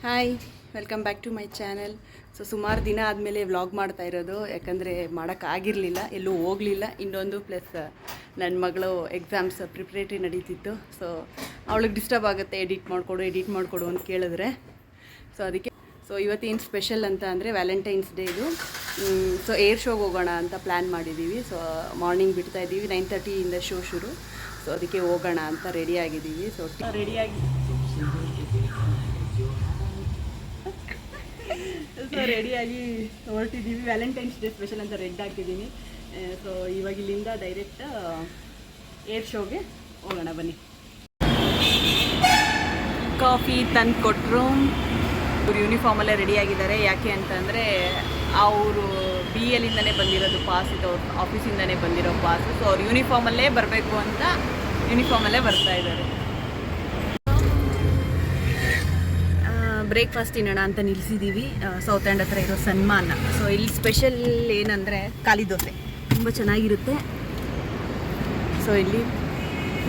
Hi, welcome back to my channel. ಸುಮಾರು ದಿನ ಆದಮೇಲೆ ವ್ಲಾಗ್ ಮಾಡ್ತಾ ಇರೋದು, ಯಾಕಂದರೆ ಮಾಡೋಕ್ಕಾಗಿರಲಿಲ್ಲ, ಎಲ್ಲೂ ಹೋಗಲಿಲ್ಲ. ಇನ್ನೊಂದು ಪ್ಲಸ್ ನನ್ನ ಮಗಳು ಎಕ್ಸಾಮ್ಸ್ ಪ್ರಿಪ್ರೇಟ್ರಿ ನಡೀತಿತ್ತು. ಅವಳಿಗೆ ಡಿಸ್ಟರ್ಬ್ ಆಗುತ್ತೆ, ಎಡಿಟ್ ಮಾಡಿಕೊಡು ಅಂತ ಕೇಳಿದ್ರೆ. ಅದಕ್ಕೆ ಇವತ್ತೇನು ಸ್ಪೆಷಲ್ ಅಂತ ಅಂದರೆ ವ್ಯಾಲೆಂಟೈನ್ಸ್ ಡೇ ಇದು. ಏರ್ ಶೋಗೆ ಹೋಗೋಣ ಅಂತ ಪ್ಲ್ಯಾನ್ ಮಾಡಿದ್ದೀವಿ. ಮಾರ್ನಿಂಗ್ ಬಿಡ್ತಾ ಇದ್ದೀವಿ, 9:30 ಶೋ ಶುರು. ಅದಕ್ಕೆ ಹೋಗೋಣ ಅಂತ ರೆಡಿಯಾಗಿದ್ದೀವಿ. ರೆಡಿಯಾಗಿ ಹೊರಟಿದ್ದೀವಿ. ವ್ಯಾಲೆಂಟೈನ್ಸ್ ಡೇ ಸ್ಪೆಷಲ್ ಅಂತ ರೆಡ್ ಹಾಕಿದ್ದೀನಿ. ಇವಾಗ ಇಲ್ಲಿಂದ ಡೈರೆಕ್ಟ್ ಏರ್ ಶೋಗೆ ಹೋಗೋಣ, ಬನ್ನಿ. ಕಾಫಿ ತಂದು ಕೊಟ್ಟರು. ಇವರು ಯೂನಿಫಾರ್ಮಲ್ಲೇ ರೆಡಿಯಾಗಿದ್ದಾರೆ. ಯಾಕೆ ಅಂತಂದರೆ ಅವರು BL ಇಂದನೇ ಬಂದಿರೋದು ಪಾಸ್, ಇದು ಅವ್ರ ಆಫೀಸಿಂದನೇ ಬಂದಿರೋ ಪಾಸು. ಅವ್ರು ಯೂನಿಫಾರ್ಮಲ್ಲೇ ಬರಬೇಕು ಅಂತ ಯೂನಿಫಾರ್ಮಲ್ಲೇ ಬರ್ತಾ ಇದ್ದಾರೆ. ಬ್ರೇಕ್ಫಾಸ್ಟ್ ತಿನ್ನೋಣ ಅಂತ ನಿಲ್ಲಿಸಿದ್ದೀವಿ ಸೌತ್ ಆ್ಯಂಡ್ ಹತ್ರ ಇರೋ ಸನ್ಮಾನ್. ಇಲ್ಲಿ ಸ್ಪೆಷಲ್ ಏನಂದರೆ ಖಾಲಿ ದೋಸೆ ತುಂಬ ಚೆನ್ನಾಗಿರುತ್ತೆ. ಇಲ್ಲಿ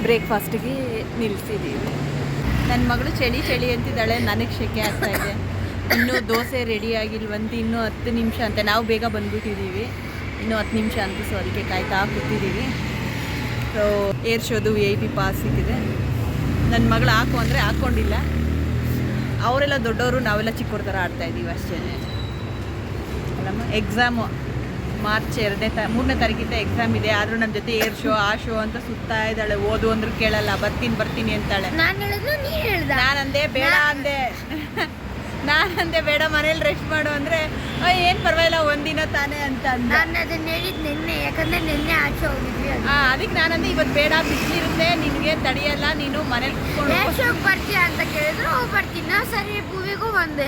ಬ್ರೇಕ್ಫಾಸ್ಟಿಗೆ ನಿಲ್ಲಿಸಿದ್ದೀವಿ. ನನ್ನ ಮಗಳು ಚಳಿ ಅಂತಿದ್ದಾಳೆ, ನನಗೆ ಸೆಕೆ ಆಗ್ತಾಯಿದೆ. ಇನ್ನೂ ದೋಸೆ ರೆಡಿ ಆಗಿಲ್ವಂತ, ಇನ್ನೂ 10 ನಿಮಿಷ ಅಂತ. ನಾವು ಬೇಗ ಬಂದುಬಿಟ್ಟಿದ್ದೀವಿ, ಇನ್ನೂ 10 ನಿಮಿಷ ಅಂತ. ಅದಕ್ಕೆ ಕಾಯ್ತಾ ಕೂತಿದ್ದೀವಿ. ಏರ್ ಶೋದು VIP ಪಾಸ್ ಸಿಕ್ಕಿದೆ. ನನ್ನ ಮಗಳು ಹಾಕು ಅಂದರೆ ಹಾಕ್ಕೊಂಡಿಲ್ಲ. ಅವರೆಲ್ಲ ದೊಡ್ಡವರು, ನಾವೆಲ್ಲ ಚಿಕ್ಕವ್ರ ಥರ ಆಡ್ತಾಯಿದ್ದೀವಿ ಅಷ್ಟೇ. ಅಲ್ಲಮ್ಮ, ಎಕ್ಸಾಮು ಮಾರ್ಚ್ 3ನೇ ತಾರೀಕಿಂದ ಎಕ್ಸಾಮ್ ಇದೆ. ಆದರೂ ನಮ್ಮ ಜೊತೆ ಏರ್ ಶೋ ಆ ಶೋ ಅಂತ ಸುತ್ತಾ ಇದ್ದಾಳೆ. ಓದು ಅಂದ್ರೂ ಕೇಳಲ್ಲ, ಬರ್ತೀನಿ ಅಂತಾಳೆ. ನಾನಂದೆ ಬೇಡ ಅಂದೆ ನಾನಂದೆ ಬೇಡ, ಮನೇಲಿ ರೆಸ್ಟ್ ಮಾಡು ಅಂದರೆ ಏನು ಪರವಾಗಿಲ್ಲ ಒಂದಿನ ತಾನೇ ಅಂತ ಅಂದ. ನಾನು ಅದನ್ನ ಹೇಳಿದ್ದು ನಿನ್ನೆ, ಯಾಕಂದರೆ ನಿನ್ನೆ ಆಚೆ ಹೋಗಿದ್ವಿ. ಅದಕ್ಕೆ ನಾನಂದೆ ಇವತ್ತು ಬೇಡ, ಬಿಸಿಲಿರುತ್ತೆ, ನಿನಗೆ ತಡೆಯಲ್ಲ, ನೀನು ಮನೇಲಿ ಶೋಗೆ ಬರ್ತೀಯ ಅಂತ ಕೇಳಿದ್ರು, ಬರ್ತೀನಿ ಸರಿ. ಮೂವಿಗೂ ಒಂದು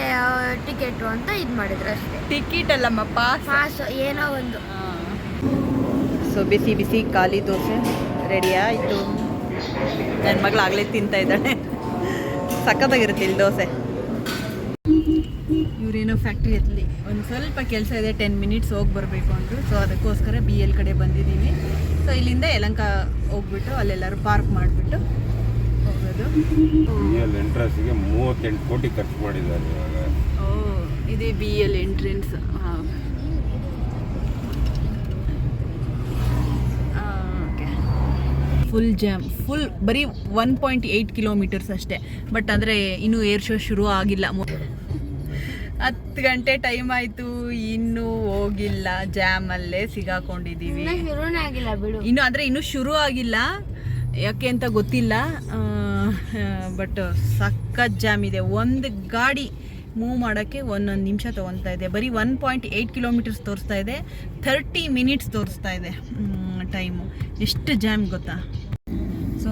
ಟಿಕೆಟು ಅಂತ ಇದು ಮಾಡಿದ್ರು ಅಷ್ಟೇ. ಟಿಕೆಟ್ ಅಲ್ಲಮ್ಮ, ಪಾಸ್ ಏನೋ ಒಂದು. ಬಿಸಿ ಖಾಲಿ ದೋಸೆ ರೆಡಿ ಆಯಿತು. ನನ್ನ ಮಗಳು ಆಗಲೇ ತಿಂತಾ ಇದ್ದಾಳೆ. ಸಖತ್ತಾಗಿರುತ್ತೆ ಇಲ್ಲಿ ದೋಸೆ. ಇವರೇನೋ ಫ್ಯಾಕ್ಟ್ರಿ ಹತ್ತಲಿ ಒಂದು ಸ್ವಲ್ಪ ಕೆಲಸ ಇದೆ, 10 ಮಿನಿಟ್ಸ್ ಹೋಗಿ ಬರಬೇಕು ಅಂದರು. ಅದಕ್ಕೋಸ್ಕರ BL ಕಡೆ ಬಂದಿದ್ದೀವಿ. ಇಲ್ಲಿಂದ ಯಲಹಂಕ ಹೋಗ್ಬಿಟ್ಟು ಅಲ್ಲೆಲ್ಲರೂ ಪಾರ್ಕ್ ಮಾಡಿಬಿಟ್ಟು ಹೋಗೋದು. ಎಂಟ್ರೆನ್ಸ್ಗೆ 38 ಕೋಟಿ ಖರ್ಚು ಮಾಡಿದ್ದಾರೆ ಇವಾಗ. ಇದೇ BL ಎಂಟ್ರೆನ್ಸ್. ಫುಲ್ ಜಾಮ್, ಬರೀ 1.8 ಕಿಲೋಮೀಟರ್ಸ್ ಅಷ್ಟೇ. ಬಟ್ ಅಂದರೆ ಇನ್ನೂ ಏರ್ ಶೋ ಶುರು ಆಗಿಲ್ಲ. 10 ಗಂಟೆ ಟೈಮ್ ಆಯಿತು, ಇನ್ನೂ ಹೋಗಿಲ್ಲ. ಜಾಮಲ್ಲೇ ಸಿಗಾಕೊಂಡಿದ್ದೀವಿ. ಇನ್ನೂ ಶುರು ಆಗಿಲ್ಲ, ಯಾಕೆ ಅಂತ ಗೊತ್ತಿಲ್ಲ. ಬಟ್ ಸಖತ್ ಜಾಮ್ ಇದೆ. ಒಂದು ಗಾಡಿ ಮೂವ್ ಮಾಡೋಕ್ಕೆ 1 ನಿಮಿಷ ತೊಗೊತಾ ಇದೆ. ಬರೀ 1.8 ಕಿಲೋಮೀಟರ್ಸ್ ತೋರಿಸ್ತಾ ಇದೆ, 30 ಮಿನಿಟ್ಸ್ ತೋರಿಸ್ತಾ ಇದೆ ಟೈಮು. ಎಷ್ಟು ಜಾಮ್ ಗೊತ್ತಾ.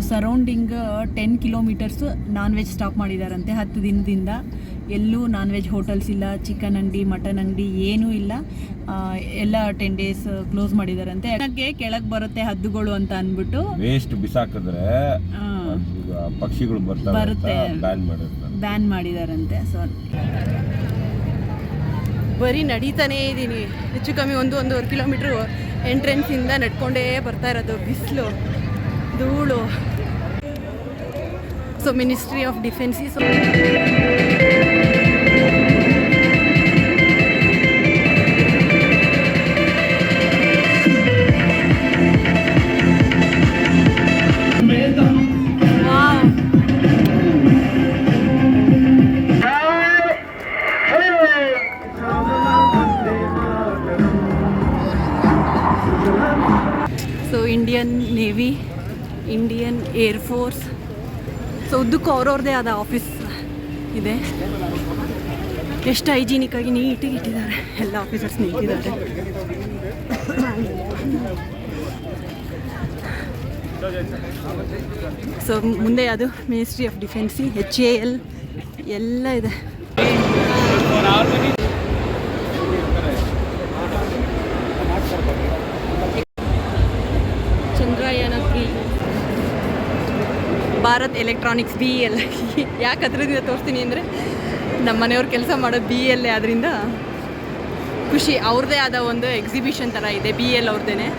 Surrounding 10 kilometres non veg stop ಮಾಡಿದಾರಂತೆ 10 ದಿನದಿಂದ. ಎಲ್ಲೂ ನಾನ್ ವೆಜ್ ಹೋಟೆಲ್ಸ್ ಇಲ್ಲ, ಚಿಕನ್ ಅಂಗಡಿ, ಮಟನ್ ಅಂಗಡಿ ಏನೂ ಇಲ್ಲ. ಎಲ್ಲ 10 ಡೇಸ್ ಕ್ಲೋಸ್ ಮಾಡಿದಾರಂತೆ. ಯಾಕೆ ಕೆಳಗೆ ಬರುತ್ತೆ ಹದ್ದುಗಳು ಅಂತ ಅಂದ್ಬಿಟ್ಟು ವೇಸ್ಟ್ ಬಿಸಾಕಿದ್ರೆ ಪಕ್ಷಿಗಳು ಬರುತ್ತೆ, ಬ್ಯಾನ್ ಮಾಡಿದಾರಂತೆ. ಬರೀ ನಡೀತಾನೇ ಇದ್ದೀನಿ. ಹೆಚ್ಚು ಕಮ್ಮಿ 1-1.5 ಕಿಲೋಮೀಟ್ರು ಎಂಟ್ರೆನ್ಸಿಂದ ನಡ್ಕೊಂಡೇ ಬರ್ತಾ ಇರೋದು. ಬಿಸಿಲು, ಧೂಳು. Ministry of defence. Indian navy, Indian air force, ಉದ್ದಕ್ಕೂ ಅವ್ರವ್ರದ್ದೇ ಆದ ಆಫೀಸ್ ಇದೆ. ಎಷ್ಟು ಹೈಜೀನಿಕ್ಕಾಗಿ ನೀಟಾಗಿ ಇಟ್ಟಿದ್ದಾರೆ, ಎಲ್ಲ ಆಫೀಸರ್ಸ್ ನಿಂತಿದ್ದಾರೆ. ಮುಂದೆ ಅದು ಮಿನಿಸ್ಟ್ರಿ ಆಫ್ ಡಿಫೆನ್ಸ್, HAL ಎಲ್ಲ ಇದೆ. Chandrayaan 3, Bharat electronics, BL. ಯಾಕೆ ಅದರಿಂದ ತೋರಿಸ್ತೀನಿ ಅಂದರೆ ನಮ್ಮ ಮನೆಯವ್ರು ಕೆಲಸ ಮಾಡೋದು BL, ಅದರಿಂದ ಖುಷಿ. ಅವ್ರದ್ದೇ ಆದ ಒಂದು ಎಕ್ಸಿಬಿಷನ್ ಥರ ಇದೆ, BL ಅವ್ರದ್ದೇ.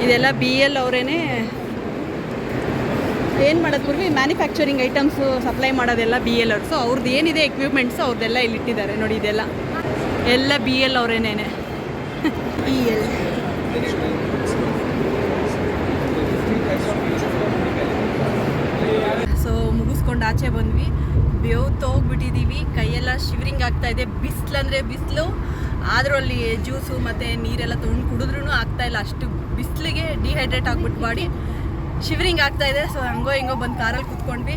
ಇದೆಲ್ಲ BL ಅವರೇ ಏನು ಮಾಡೋದು ಪೂರ್ವಿ ಮ್ಯಾನುಫ್ಯಾಕ್ಚರಿಂಗ್ ಐಟಮ್ಸು ಸಪ್ಲೈ ಮಾಡೋದೆಲ್ಲ BL ಅವ್ರು. ಸೊ ಅವ್ರದ್ದು ಏನಿದೆ ಎಕ್ವಿಪ್ಮೆಂಟ್ಸು ಅವ್ರದ್ದೆಲ್ಲ ಇಲ್ಲಿಟ್ಟಿದ್ದಾರೆ ನೋಡಿ. ಇದೆಲ್ಲ ಎಲ್ಲ BL ಅವರೇನೇನೆ. BL ಸೊ ಮುಗಿಸ್ಕೊಂಡು ಆಚೆ ಬಂದ್ವಿ. ಬೇವ್ತು ಹೋಗ್ಬಿಟ್ಟಿದ್ದೀವಿ, ಕೈಯೆಲ್ಲ ಶಿವರಿಂಗ್ ಆಗ್ತಾಯಿದೆ. ಬಿಸಿಲಂದರೆ ಬಿಸಿಲು, ಆದರೂ ಅಲ್ಲಿ ಜ್ಯೂಸು ಮತ್ತು ನೀರೆಲ್ಲ ತೊಗೊಂಡು ಕುಡಿದ್ರೂ ಆಗ್ತಾಯಿಲ್ಲ. ಅಷ್ಟು ಬಿಸಿಲಿಗೆ ಡಿಹೈಡ್ರೇಟ್ ಆಗ್ಬಿಟ್ಟು ಬಾಡಿ ಶಿವರಿಂಗ್ ಆಗ್ತಾಯಿದೆ. ಸೊ ಹಂಗೋ ಹಿಂಗೋ ಬಂದು ಕಾರಲ್ಲಿ ಕೂತ್ಕೊಂಡ್ವಿ.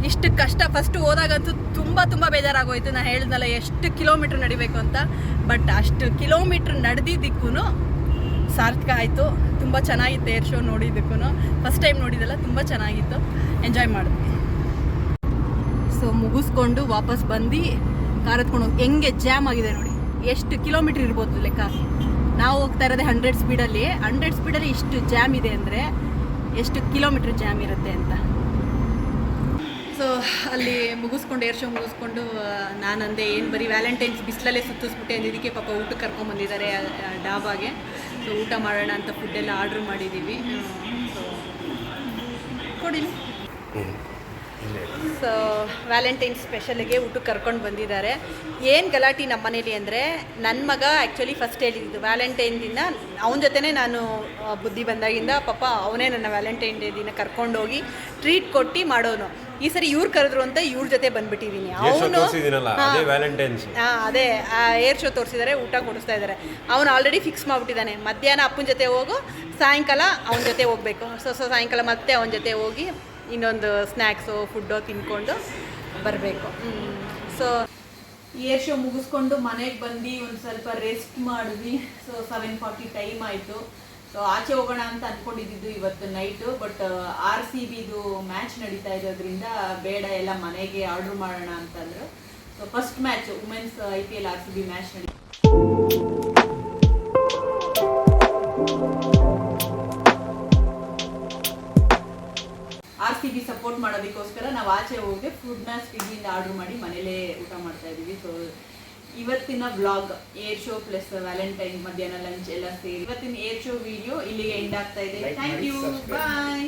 ಇಷ್ಟು ಕಷ್ಟ ಫಸ್ಟು ಹೋದಾಗಂತೂ ತುಂಬ ಬೇಜಾರಾಗೋಯ್ತು. ನಾನು ಹೇಳ್ದಲ್ಲ ಎಷ್ಟು ಕಿಲೋಮೀಟ್ರ್ ನಡಿಬೇಕು ಅಂತ. ಬಟ್ ಅಷ್ಟು ಕಿಲೋಮೀಟ್ರ್ ನಡೆದಿದ್ದಕ್ಕೂ ಸಾರ್ಥಕ ಆಯಿತು. ತುಂಬ ಚೆನ್ನಾಗಿತ್ತು ಏರ್ ಶೋ ನೋಡಿದ್ದಕ್ಕೂ. ಫಸ್ಟ್ ಟೈಮ್ ನೋಡಿದ್ದಲ್ಲ, ತುಂಬ ಚೆನ್ನಾಗಿತ್ತು, ಎಂಜಾಯ್ ಮಾಡಿದ್ವಿ. ಸೊ ಮುಗಿಸ್ಕೊಂಡು ವಾಪಸ್ ಬಂದು ಕಾರ್ ಎತ್ಕೊಂಡು ಹೋಗಿ ಹೆಂಗೆ ಜಾಮ್ ಆಗಿದೆ ನೋಡಿ. ಎಷ್ಟು ಕಿಲೋಮೀಟ್ರ್ ಇರ್ಬೋದು ಲೆಕ್ಕ. ನಾವು ಹೋಗ್ತಾ ಇರೋದೇ 100 ಸ್ಪೀಡಲ್ಲಿ. 100 ಸ್ಪೀಡಲ್ಲಿ ಇಷ್ಟು ಜಾಮ್ ಇದೆ ಅಂದರೆ ಎಷ್ಟು ಕಿಲೋಮೀಟ್ರ್ ಜಾಮ್ ಇರುತ್ತೆ ಅಂತ. ಸೊ ಅಲ್ಲಿ ಮುಗಿಸ್ಕೊಂಡು ಏರ್ ಶೋ ಮುಗಿಸ್ಕೊಂಡು ನಾನಂದೆ ಏನು ಬರೀ ವ್ಯಾಲೆಂಟೈನ್ಸ್ ಬಿಸಿಲಲ್ಲೇ ಸುತ್ತಿಸ್ಬಿಟ್ಟೆ ಅಂದಿದ್ದಕ್ಕೆ ಪಾಪ ಊಟಕ್ಕೆ ಕರ್ಕೊಂಬಂದಿದ್ದಾರೆ ಡಾಬಾಗೆ. ಸೊ ಊಟ ಮಾಡೋಣ ಅಂತ ಫುಡ್ಡೆಲ್ಲ ಆರ್ಡ್ರ್ ಮಾಡಿದ್ದೀವಿ. ಸೊ ಕೊಡಿ. ಸೊ ವ್ಯಾಲೆಂಟೈನ್ಸ್ ಸ್ಪೆಷಲ್ಗೆ ಊಟಕ್ಕೆ ಕರ್ಕೊಂಡು ಬಂದಿದ್ದಾರೆ. ಏನು ಗಲಾಟೆ ನಮ್ಮ ಮನೇಲಿ ಅಂದರೆ, ನನ್ನ ಮಗ ಆ್ಯಕ್ಚುಲಿ ಫಸ್ಟ್ ಹೇಳಿದ್ದು ವ್ಯಾಲೆಂಟೈನ್ ದಿನ ಅವನ ಜೊತೆನೇ ನಾನು ಬುದ್ಧಿ ಬಂದಾಗಿಂದ ಪಾಪ ಅವನೇ ನನ್ನ ವ್ಯಾಲೆಂಟೈನ್ ಡೇ ದಿನ ಕರ್ಕೊಂಡೋಗಿ ಟ್ರೀಟ್ ಕೊಟ್ಟು ಮಾಡೋನು. ಈ ಸರಿ ಇವ್ರು ಕರೆದ್ರು ಅಂತ ಇವ್ರ ಜೊತೆ ಬಂದ್ಬಿಟ್ಟಿದ್ದೀನಿ. ಅವನು ಅದೇ ಏರ್ ಶೋ ತೋರಿಸಿದ್ದಾರೆ, ಊಟ ಕೊಡಿಸ್ತಾ ಇದ್ದಾರೆ. ಅವನು ಆಲ್ರೆಡಿ ಫಿಕ್ಸ್ ಮಾಡಿಬಿಟ್ಟಿದ್ದಾನೆ, ಮಧ್ಯಾಹ್ನ ಅಪ್ಪನ ಜೊತೆ ಹೋಗು, ಸಾಯಂಕಾಲ ಅವನ ಜೊತೆ ಹೋಗಬೇಕು. ಸೊ ಸಾಯಂಕಾಲ ಮತ್ತೆ ಅವನ ಜೊತೆ ಹೋಗಿ ಇನ್ನೊಂದು ಸ್ನ್ಯಾಕ್ಸು ಫುಡ್ಡೋ ತಿನ್ಕೊಂಡು ಬರಬೇಕು. ಸೊ ಏರ್ ಶೋ ಮುಗಿಸ್ಕೊಂಡು ಮನೆಗೆ ಬಂದು ಒಂದು ಸ್ವಲ್ಪ ರೆಸ್ಟ್ ಮಾಡಿದ್ವಿ. ಸೊ 7:40 ಟೈಮ್ ಆಯಿತು. ಸೊ ಆಚೆ ಹೋಗೋಣ ಅಂತ ಅಂದ್ಕೊಂಡಿದ್ದು ಇವತ್ತು ನೈಟು. ಬಟ್ RCBದು ಮ್ಯಾಚ್ ನಡೀತಾ ಇರೋದ್ರಿಂದ ಬೇಡ, ಎಲ್ಲ ಮನೆಗೆ ಆರ್ಡ್ರ್ ಮಾಡೋಣ ಅಂತಂದರು. So first match women's IPL RCB match ನಡೀತಾ. RCB ಸಪೋರ್ಟ್ ಮಾಡೋದಕ್ಕೋಸ್ಕರ ನಾವು ಆಚೆ ಹೋಗಿ ಫುಡ್ನ ಸ್ವಿಗ್ಗಿಯಿಂದ ಆರ್ಡ್ರ್ ಮಾಡಿ ಮನೇಲೇ ಊಟ ಮಾಡ್ತಾ ಇದ್ದೀವಿ. ಸೊ ಇವತ್ತಿನ vlog air show plus Valentine ಮಧ್ಯಾಹ್ನ ಲಂಚ್ ಎಲ್ಲ ಸೇರಿ ಇವತ್ತಿನ ಏರ್ ಶೋ ವಿಡಿಯೋ ಇಲ್ಲಿಗೆ ಎಂಡ್ ಆಗ್ತಾ ಇದೆ. Thank you, bye.